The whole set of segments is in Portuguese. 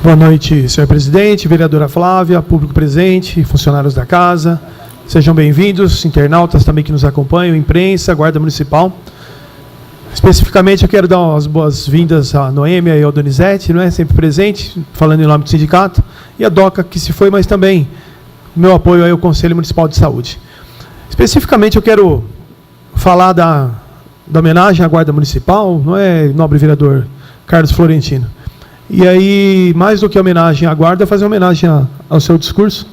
Boa noite, senhor presidente, vereadora Flávia, público presente, funcionários da casa. Sejam bem-vindos, internautas também que nos acompanham, imprensa, guarda municipal. Especificamente, eu quero dar as boas-vindas à Noêmia e ao Donizete, não é? Sempre presente, falando em nome do sindicato, e a DOCA, que se foi, mas também meu apoio aí ao Conselho Municipal de Saúde. Especificamente, eu quero falar da homenagem à Guarda Municipal, não é, nobre vereador Carlos Florentino? E aí, mais do que homenagem à Guarda, fazer homenagem ao seu discurso.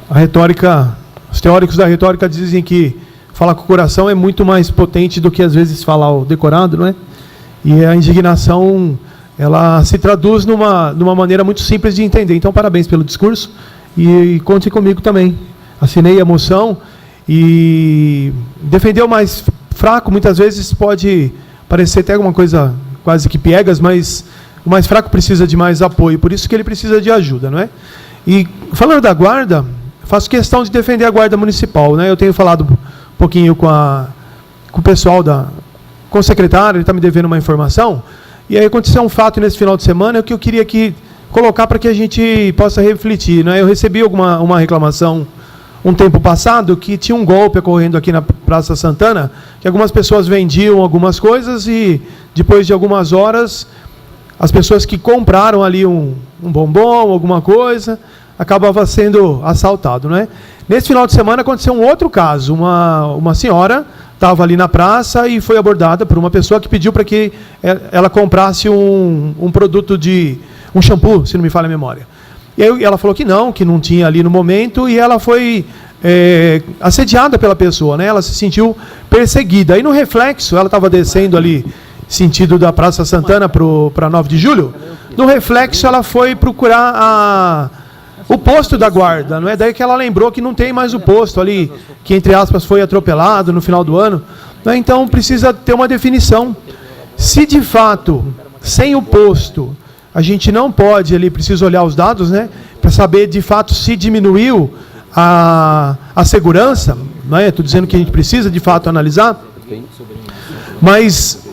A retórica, os teóricos da retórica dizem que falar com o coração é muito mais potente do que, às vezes, falar o decorado, não é? E a indignação, ela se traduz numa maneira muito simples de entender. Então, parabéns pelo discurso e conte comigo também. Assinei a moção e defender o mais fraco, muitas vezes, pode parecer até alguma coisa quase que piegas, mas o mais fraco precisa de mais apoio, por isso que ele precisa de ajuda, não é? E falando da Guarda, faço questão de defender a Guarda Municipal, né? Eu tenho falado um pouquinho com o pessoal com o secretário, ele está me devendo uma informação, e aí aconteceu um fato nesse final de semana que eu queria colocar para que a gente possa refletir, não é? Eu recebi uma reclamação um tempo passado que tinha um golpe ocorrendo aqui na Praça Santana, que algumas pessoas vendiam algumas coisas e depois de algumas horas as pessoas que compraram ali um bombom, alguma coisa, acabava sendo assaltado, não é? Nesse final de semana aconteceu um outro caso. Uma senhora estava ali na praça e foi abordada por uma pessoa que pediu para que ela comprasse um produto um shampoo, se não me falha a memória. E aí ela falou que não tinha ali no momento, e ela foi assediada pela pessoa, né? Ela se sentiu perseguida. Aí no reflexo, ela estava descendo ali sentido da Praça Santana para 9 de julho, no reflexo ela foi procurar o posto da Guarda, não é? Daí que ela lembrou que não tem mais o posto ali, que entre aspas foi atropelado no final do ano, não é? Então precisa ter uma definição. Se de fato, sem o posto, a gente não pode ali, precisa olhar os dados, né? Para saber de fato se diminuiu a segurança, não é? Estou dizendo que a gente precisa de fato analisar, mas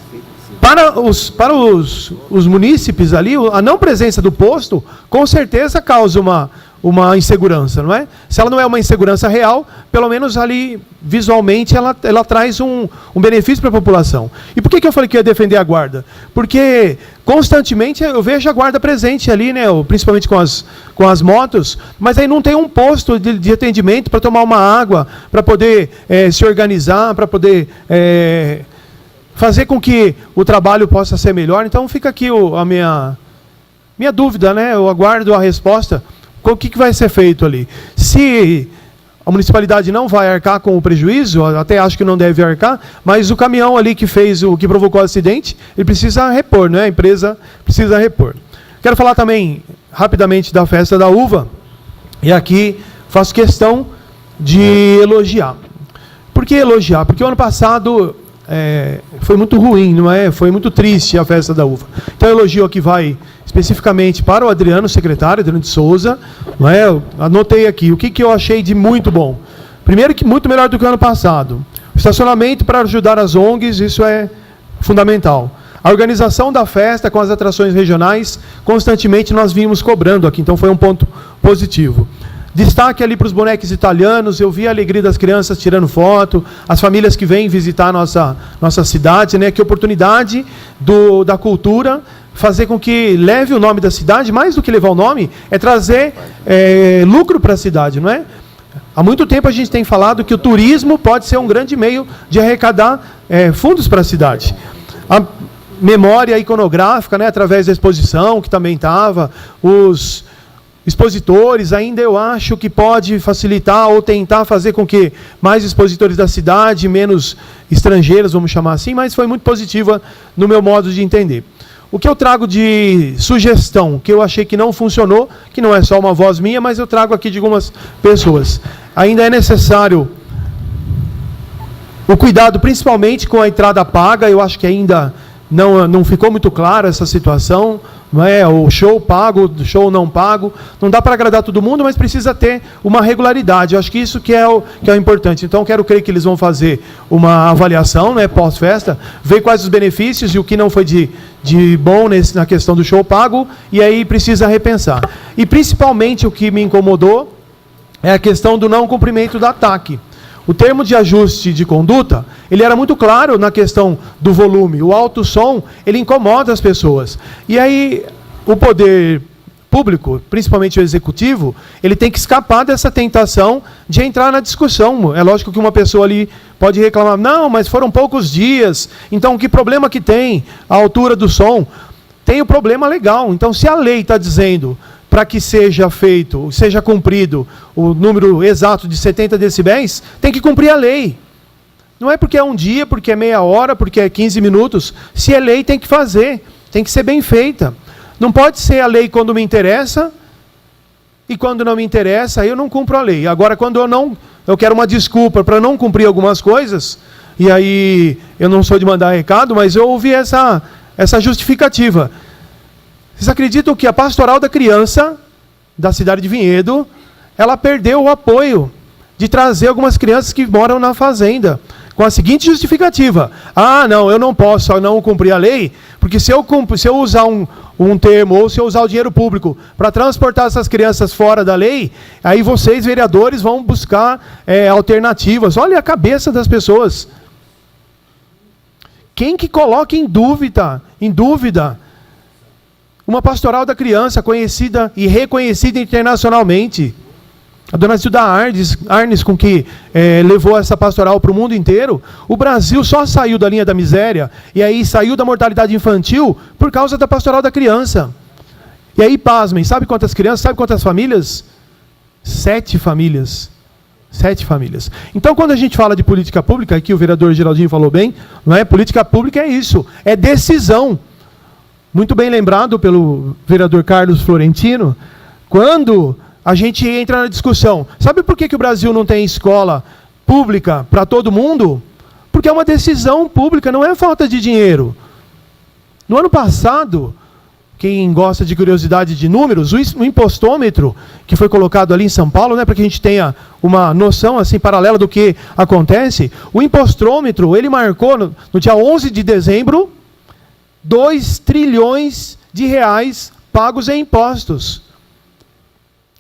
para os munícipes ali, a não presença do posto, com certeza causa uma insegurança, não é? Se ela não é uma insegurança real, pelo menos ali, visualmente, ela traz um benefício para a população. E por que eu falei que ia defender a Guarda? Porque, constantemente, eu vejo a Guarda presente ali, né? Principalmente com as motos, mas aí não tem um posto de atendimento para tomar uma água, para poder se organizar, para poder fazer com que o trabalho possa ser melhor. Então fica aqui a minha dúvida, né? Eu aguardo a resposta. O que vai ser feito ali? Se a municipalidade não vai arcar com o prejuízo, até acho que não deve arcar, mas o caminhão ali que provocou o acidente, ele precisa repor, né? A empresa precisa repor. Quero falar também rapidamente da festa da uva, e aqui faço questão de elogiar. Por que elogiar? Porque o ano passado foi muito ruim, não é? Foi muito triste a festa da uva. Então, o elogio aqui vai especificamente para o Adriano, secretário, Adriano de Souza, não é? Eu anotei aqui o que eu achei de muito bom. Primeiro, que muito melhor do que o ano passado. O estacionamento para ajudar as ONGs, isso é fundamental. A organização da festa com as atrações regionais, constantemente nós vínhamos cobrando aqui, então foi um ponto positivo. Destaque ali para os bonecos italianos, eu vi a alegria das crianças tirando foto, as famílias que vêm visitar a nossa cidade, né? Que oportunidade da cultura fazer com que leve o nome da cidade, mais do que levar o nome, é trazer lucro para a cidade, não é? Há muito tempo a gente tem falado que o turismo pode ser um grande meio de arrecadar fundos para a cidade. A memória iconográfica, né? Através da exposição, que também estava, os expositores, ainda eu acho que pode facilitar ou tentar fazer com que mais expositores da cidade, menos estrangeiros, vamos chamar assim, mas foi muito positiva no meu modo de entender. O que eu trago de sugestão, que eu achei que não funcionou, que não é só uma voz minha, mas eu trago aqui de algumas pessoas. Ainda é necessário o cuidado, principalmente com a entrada paga, eu acho que ainda não ficou muito claro essa situação. não é? O show pago, o show não pago. Não dá para agradar todo mundo, mas precisa ter uma regularidade. Eu acho que isso que é o importante. Então, quero crer que eles vão fazer uma avaliação, né, pós-festa, ver quais os benefícios e o que não foi de bom na questão do show pago, e aí precisa repensar. E, principalmente, o que me incomodou é a questão do não cumprimento da TAC. O termo de ajuste de conduta, ele era muito claro na questão do volume. O alto som, ele incomoda as pessoas. E aí, o poder público, principalmente o executivo, ele tem que escapar dessa tentação de entrar na discussão. É lógico que uma pessoa ali pode reclamar, não, mas foram poucos dias, então que problema que tem a altura do som? Tem o problema legal. Então, se a lei está dizendo para que seja feito, seja cumprido o número exato de 70 decibéis, tem que cumprir a lei. Não é porque é um dia, porque é meia hora, porque é 15 minutos. Se é lei, tem que fazer. Tem que ser bem feita. Não pode ser a lei quando me interessa, e quando não me interessa, aí eu não cumpro a lei. Agora, quando eu quero uma desculpa para não cumprir algumas coisas, e aí eu não sou de mandar recado, mas eu ouvi essa justificativa. Vocês acreditam que a pastoral da criança, da cidade de Vinhedo, ela perdeu o apoio de trazer algumas crianças que moram na fazenda, com a seguinte justificativa: ah, não, eu não posso não cumprir a lei, porque se eu usar um termo, ou se eu usar o dinheiro público para transportar essas crianças fora da lei, aí vocês, vereadores, vão buscar alternativas. Olha a cabeça das pessoas. Quem que coloca em dúvida, uma pastoral da criança conhecida e reconhecida internacionalmente? A dona Zilda Arnes, com que levou essa pastoral para o mundo inteiro, o Brasil só saiu da linha da miséria, e aí saiu da mortalidade infantil por causa da pastoral da criança. E aí, pasmem, sabe quantas crianças, sabe quantas famílias? 7 famílias. 7 famílias. Então, quando a gente fala de política pública, aqui o vereador Geraldinho falou bem, não é? Política pública é isso, é decisão. Muito bem lembrado pelo vereador Carlos Florentino, quando a gente entra na discussão. Sabe por que o Brasil não tem escola pública para todo mundo? Porque é uma decisão pública, não é falta de dinheiro. No ano passado, quem gosta de curiosidade de números, o impostômetro, que foi colocado ali em São Paulo, né, para que a gente tenha uma noção assim, paralela do que acontece, o impostômetro, ele marcou no dia 11 de dezembro, 2 trilhões de reais pagos em impostos.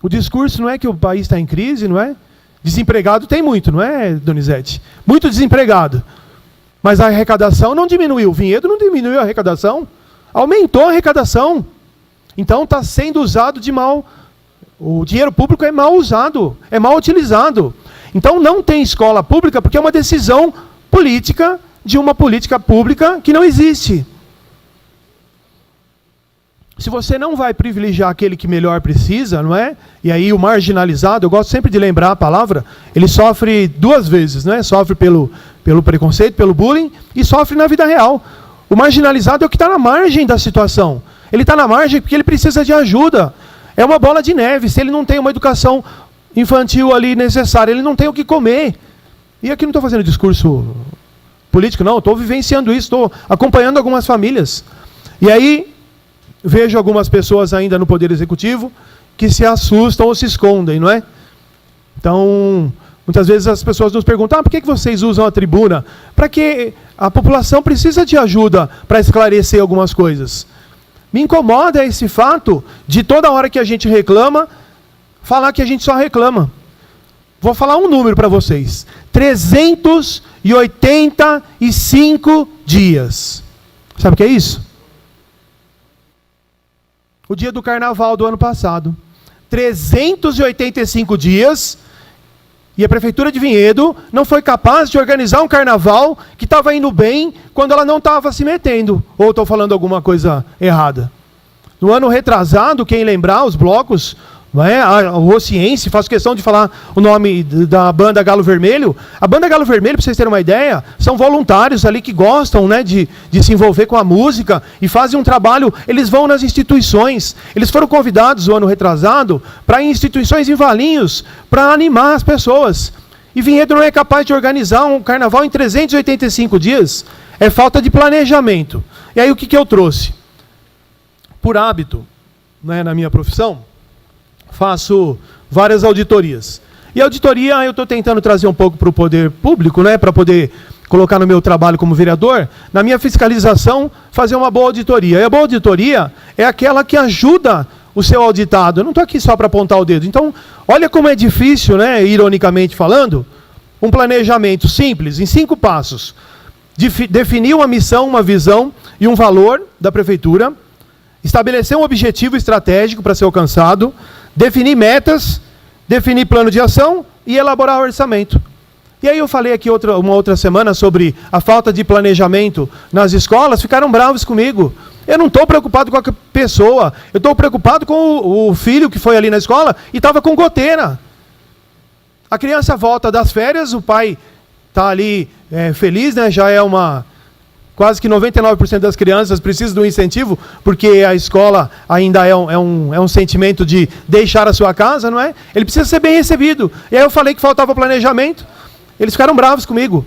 O discurso não é que o país está em crise, não é? Desempregado tem muito, não é, Donizete? Muito desempregado. Mas a arrecadação não diminuiu. O Vinhedo não diminuiu a arrecadação. Aumentou a arrecadação. Então está sendo usado de mal. O dinheiro público é mal usado, é mal utilizado. Então não tem escola pública porque é uma decisão política de uma política pública que não existe. Se você não vai privilegiar aquele que melhor precisa, não é? E aí o marginalizado, eu gosto sempre de lembrar a palavra, ele sofre 2 vezes, não é? Sofre pelo preconceito, pelo bullying, e sofre na vida real. O marginalizado é o que está na margem da situação. Ele está na margem porque ele precisa de ajuda. É uma bola de neve. Se ele não tem uma educação infantil ali necessária, ele não tem o que comer. E aqui não estou fazendo discurso político, não. Estou vivenciando isso, estou acompanhando algumas famílias. E aí vejo algumas pessoas ainda no Poder Executivo que se assustam ou se escondem, não é? Então, muitas vezes as pessoas nos perguntam, por que vocês usam a tribuna? Para que a população precisa de ajuda para esclarecer algumas coisas. Me incomoda esse fato de toda hora que a gente reclama, falar que a gente só reclama. Vou falar um número para vocês. 385 dias. Sabe o que é isso? O dia do carnaval do ano passado. 385 dias, e a Prefeitura de Vinhedo não foi capaz de organizar um carnaval que estava indo bem quando ela não estava se metendo. Ou estou falando alguma coisa errada? No ano retrasado, quem lembrar, os blocos, não é? A Rociense, faço questão de falar o nome da banda Galo Vermelho. A banda Galo Vermelho, para vocês terem uma ideia, são voluntários ali que gostam, né, de se envolver com a música e fazem um trabalho. Eles vão nas instituições. Eles foram convidados o ano retrasado para ir em instituições em Valinhos para animar as pessoas. E Vinhedo não é capaz de organizar um carnaval em 385 dias. É falta de planejamento. E aí o que eu trouxe? por hábito, né, na minha profissão, faço várias auditorias. E auditoria eu estou tentando trazer um pouco para o poder público, né, para poder colocar no meu trabalho como vereador, na minha fiscalização, fazer uma boa auditoria. E a boa auditoria é aquela que ajuda o seu auditado. Eu não estou aqui só para apontar o dedo. Então, olha como é difícil, né, ironicamente falando, um planejamento simples, em 5 passos. Definir uma missão, uma visão e um valor da prefeitura, estabelecer um objetivo estratégico para ser alcançado, definir metas, definir plano de ação e elaborar o orçamento. E aí eu falei aqui uma outra semana sobre a falta de planejamento nas escolas, ficaram bravos comigo. Eu não estou preocupado com a pessoa, eu estou preocupado com o filho que foi ali na escola e estava com goteira. A criança volta das férias, o pai está ali feliz, né? Já é quase que 99% das crianças precisam de um incentivo, porque a escola ainda é um sentimento de deixar a sua casa, não é? Ele precisa ser bem recebido. E aí eu falei que faltava planejamento, eles ficaram bravos comigo.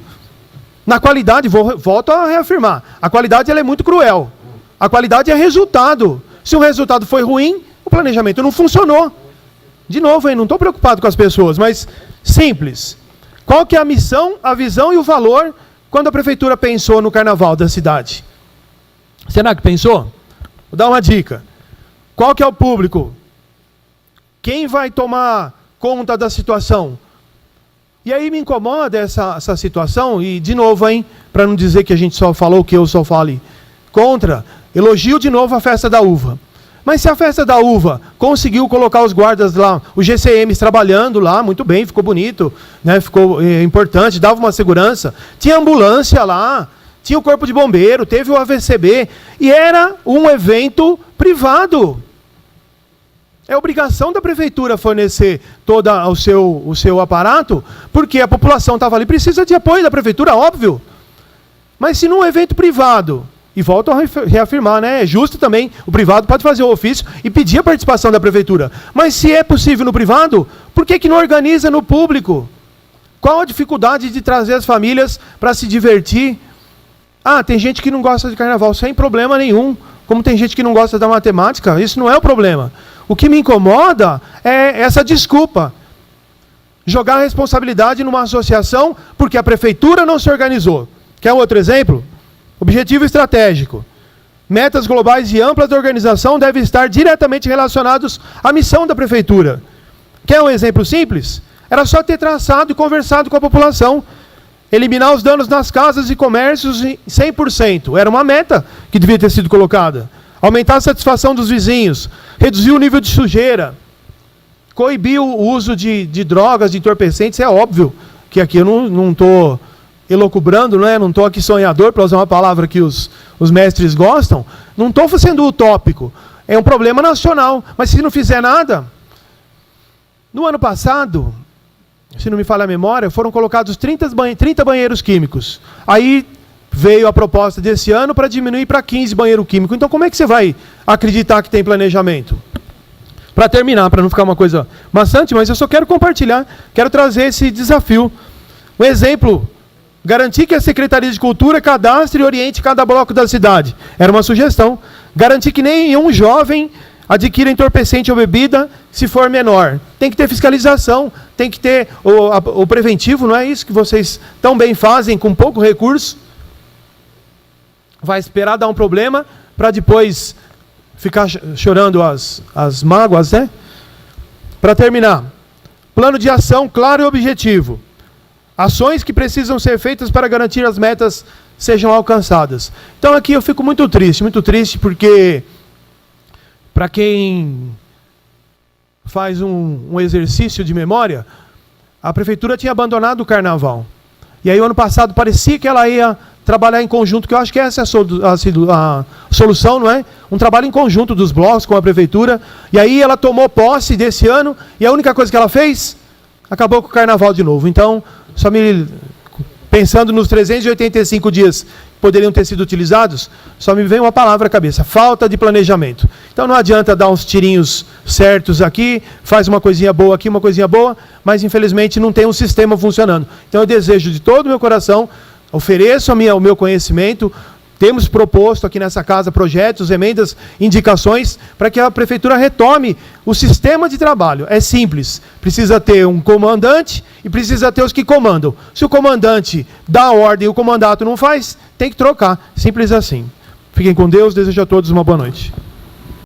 Na qualidade, volto a reafirmar, a qualidade ela é muito cruel. A qualidade é resultado. Se o resultado foi ruim, o planejamento não funcionou. De novo, não estou preocupado com as pessoas, mas simples. Qual que é a missão, a visão e o valor quando a prefeitura pensou no carnaval da cidade? Será que pensou? Vou dar uma dica. Qual que é o público? Quem vai tomar conta da situação? E aí me incomoda essa situação, e de novo, para não dizer que a gente só falou que eu só fale contra, elogio de novo a festa da uva. Mas se a festa da uva conseguiu colocar os guardas lá, os GCMs trabalhando lá, muito bem, ficou bonito, né? Ficou importante, dava uma segurança. Tinha ambulância lá, tinha o corpo de bombeiro, teve o AVCB, e era um evento privado. É obrigação da prefeitura fornecer todo o seu aparato, porque a população estava ali, precisa de apoio da prefeitura, óbvio. Mas se num evento privado, e volto a reafirmar, né? É justo também, o privado pode fazer o ofício e pedir a participação da prefeitura. Mas se é possível no privado, por que não organiza no público? Qual a dificuldade de trazer as famílias para se divertir? Ah, tem gente que não gosta de carnaval, sem problema nenhum. Como tem gente que não gosta da matemática, isso não é o problema. O que me incomoda é essa desculpa. Jogar a responsabilidade numa associação porque a prefeitura não se organizou. Quer outro exemplo? Objetivo estratégico. Metas globais e amplas da organização devem estar diretamente relacionados à missão da prefeitura. Quer um exemplo simples? Era só ter traçado e conversado com a população. Eliminar os danos nas casas e comércios em 100%. Era uma meta que devia ter sido colocada. Aumentar a satisfação dos vizinhos. Reduzir o nível de sujeira. Coibir o uso de drogas, de entorpecentes. É óbvio que aqui eu não estou elocubrando, né? Não estou aqui sonhador, para usar uma palavra que os mestres gostam. Não estou sendo utópico. É um problema nacional. Mas se não fizer nada... No ano passado, se não me falha a memória, foram colocados 30 banheiros químicos. Aí veio a proposta desse ano para diminuir para 15 banheiros químicos. Então como é que você vai acreditar que tem planejamento? Para terminar, para não ficar uma coisa maçante, mas eu só quero compartilhar, quero trazer esse desafio. Um exemplo... Garantir que a Secretaria de Cultura cadastre e oriente cada bloco da cidade. Era uma sugestão. Garantir que nenhum jovem adquira entorpecente ou bebida se for menor. Tem que ter fiscalização, tem que ter o preventivo, não é isso que vocês tão bem fazem com pouco recurso? Vai esperar dar um problema para depois ficar chorando as mágoas, né? Para terminar, plano de ação claro e objetivo. Ações que precisam ser feitas para garantir as metas sejam alcançadas. Então aqui eu fico muito triste porque para quem faz um exercício de memória, a prefeitura tinha abandonado o carnaval. E aí o ano passado parecia que ela ia trabalhar em conjunto, que eu acho que essa é a solução, não é? Um trabalho em conjunto dos blocos com a prefeitura. E aí ela tomou posse desse ano e a única coisa que ela fez, acabou com o carnaval de novo. Então... pensando nos 385 dias que poderiam ter sido utilizados, só me vem uma palavra à cabeça: falta de planejamento. Então não adianta dar uns tirinhos certos aqui, faz uma coisinha boa aqui, uma coisinha boa, mas infelizmente não tem um sistema funcionando. Então eu desejo de todo o meu coração, ofereço o meu conhecimento, Temos proposto aqui nessa casa projetos, emendas, indicações para que a prefeitura retome o sistema de trabalho. É simples, precisa ter um comandante e precisa ter os que comandam. Se o comandante dá a ordem e o comandato não faz, tem que trocar. Simples assim. Fiquem com Deus, desejo a todos uma boa noite.